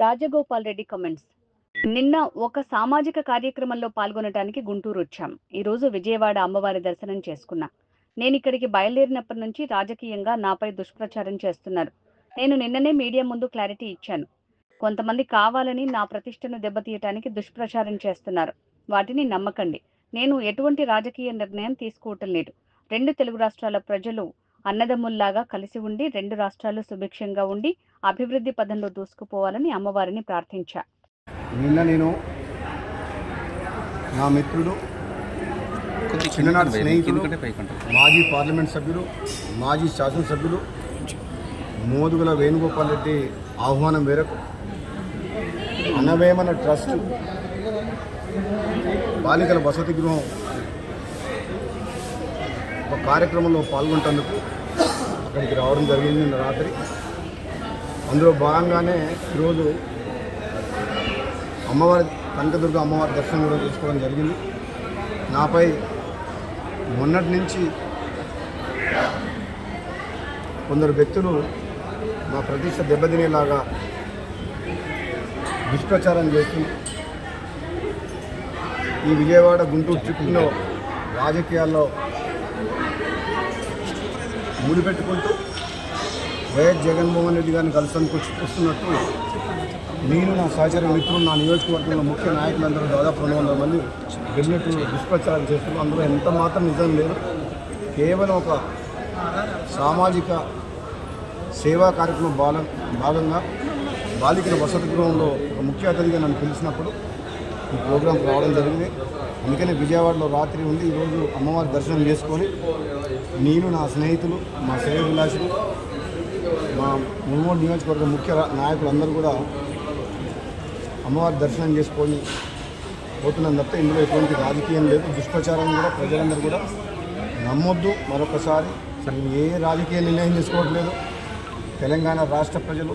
Rajagopal Reddy comments. నిన్న ఒక సామాజిక కార్యక్రమంలో పాల్గొనడానికి గుంటూరు వచ్చాం. ఈరోజు విజయవాడ అమ్మవారి దర్శనం చేసుకున్నా. నేను ఇక్కడికి బయలుదేరినప్పటి నుంచి రాజకీయంగా నాపై దుష్ప్రచారం చేస్తున్నారు. నేను నిన్ననే మీడియా ముందు క్లారిటీ ఇచ్చాను. కొంతమంది కావాలని నా ప్రతిష్టను దెబ్బతీయటానికి దుష్ప్రచారం చేస్తున్నారు. వాటిని నమ్మకండి. నేను ఎటువంటి రాజకీయ నిర్ణయం తీసుకోవటం లేదు. 2 తెలుగు రాష్ట్రాల ప్రజలు అన్నదమ్ముల్లాగా కలిసి ఉండి 2 రాష్ట్రాలు సుభిక్షంగా ఉండి అభివృద్ధి పదంలో దూసుకుపోవాలని అమ్మవారిని ప్రార్థించా. నిన్న నేను నా మిత్రుడు, చిన్ననాటి స్నేహితుడు, మాజీ పార్లమెంట్ సభ్యులు, మాజీ శాసనసభ్యులు మోదుగుల వేణుగోపాల్ రెడ్డి ఆహ్వానం మేరకు అన్నవేమన ట్రస్ట్ బాలికల వసతి గృహం ఒక కార్యక్రమంలో పాల్గొంటేందుకు అక్కడికి రావడం జరిగింది నిన్న రాత్రి. అందులో భాగంగానే ఈరోజు అమ్మవారి కనకదుర్గ అమ్మవారి దర్శనం కూడా చేసుకోవడం జరిగింది. నాపై మొన్నటి నుంచి కొందరు వ్యక్తులు మా ప్రతిష్ట దెబ్బతినేలాగా దుష్ప్రచారం చేస్తూ ఈ విజయవాడ గుంటూరు చుట్టూలో రాజకీయాల్లో ముడిపెట్టుకుంటూ వైఎస్ జగన్మోహన్ రెడ్డి గారిని కలిసానికి వస్తున్నట్టు నేను, నా సహచర మిత్రులు, నా నియోజకవర్గంలో ముఖ్య నాయకులందరూ దాదాపు 200 మంది వెళ్ళినట్టు దుష్ప్రచారం చేస్తున్నారు. అందులో ఎంత మాత్రం నిజం లేదు. కేవలం ఒక సామాజిక సేవా కార్యక్రమం భాగంగా బాలికల వసతి గృహంలో ఒక ముఖ్య అతిథిగా నన్ను పిలిచినప్పుడు ఈ ప్రోగ్రాంకి రావడం జరిగింది. అందుకనే విజయవాడలో రాత్రి ఉండి ఈరోజు అమ్మవారి దర్శనం చేసుకొని నేను, నా స్నేహితులు, మా శ్రేయోభిలాషులు, మా మునుగోడు నియోజకవర్గ ముఖ్య నాయకులందరూ కూడా అమ్మవారి దర్శనం చేసుకొని పోతున్నాం తప్ప ఇందులో ఎటువంటి రాజకీయం లేదు. దుష్ప్రచారం కూడా ప్రజలందరూ కూడా నమ్మొద్దు. మరొకసారి ఏ రాజకీయ నిర్ణయం తీసుకోవట్లేదు. తెలంగాణ రాష్ట్ర ప్రజలు,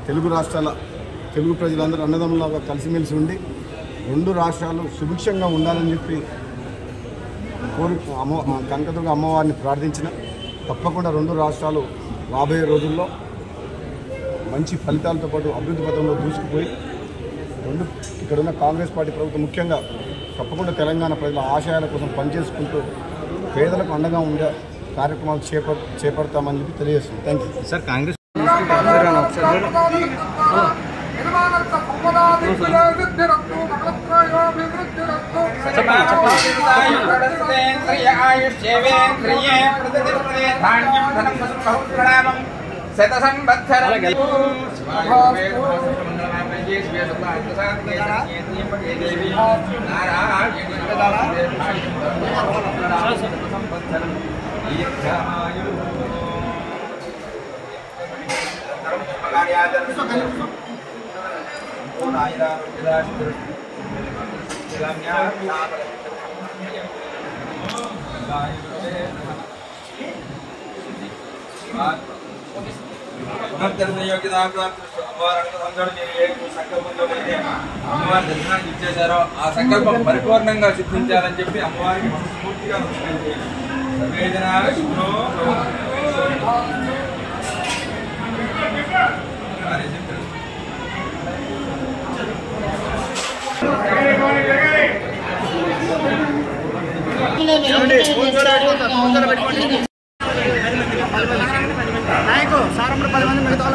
తెలుగు రాష్ట్రాల తెలుగు ప్రజలందరూ అన్నదమ్ములాగా కలిసిమెలిసి ఉండి 2 రాష్ట్రాలు సుభిక్షంగా ఉండాలని చెప్పి కనకదుర్గ అమ్మవారిని ప్రార్థించిన తప్పకుండా 2 రాష్ట్రాలు రాబోయే రోజుల్లో మంచి ఫలితాలతో పాటు అభివృద్ధి పథంలో దూసుకుపోయి ఇక్కడున్న కాంగ్రెస్ పార్టీ ప్రభుత్వం ముఖ్యంగా తప్పకుండా తెలంగాణ ప్రజల ఆశయాల కోసం పనిచేసుకుంటూ పేదలకు అండగా ఉండే కార్యక్రమాలు చేపడతామని చెప్పి తెలియజేస్తుంది. Thank you sir. కాంగ్రెస్ అమ్మవారి దర్శనానికి ఇచ్చేశారో ఆ సంకల్పం పరిపూర్ణంగా సిద్ధించాలని చెప్పి అమ్మవారికి మనస్ఫూర్తిగా నాయకు సారంలో 10 మంది మిగతా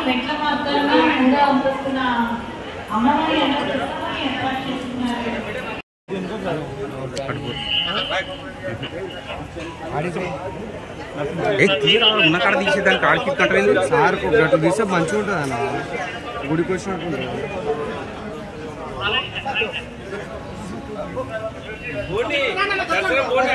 మెట్ల మార్గాలను ముందుగా పంపిస్తున్న అమ్మవారి ఏర్పాటు చేస్తున్నారు. తీరా ఉన్న కాడ తీసేదానికి ఆడికి కట్టలేదు సార్ గట్టు తీస్తే మంచిగా ఉంటుంది అన్న గుడికి వచ్చినట్టు బోని దర్శనం బోని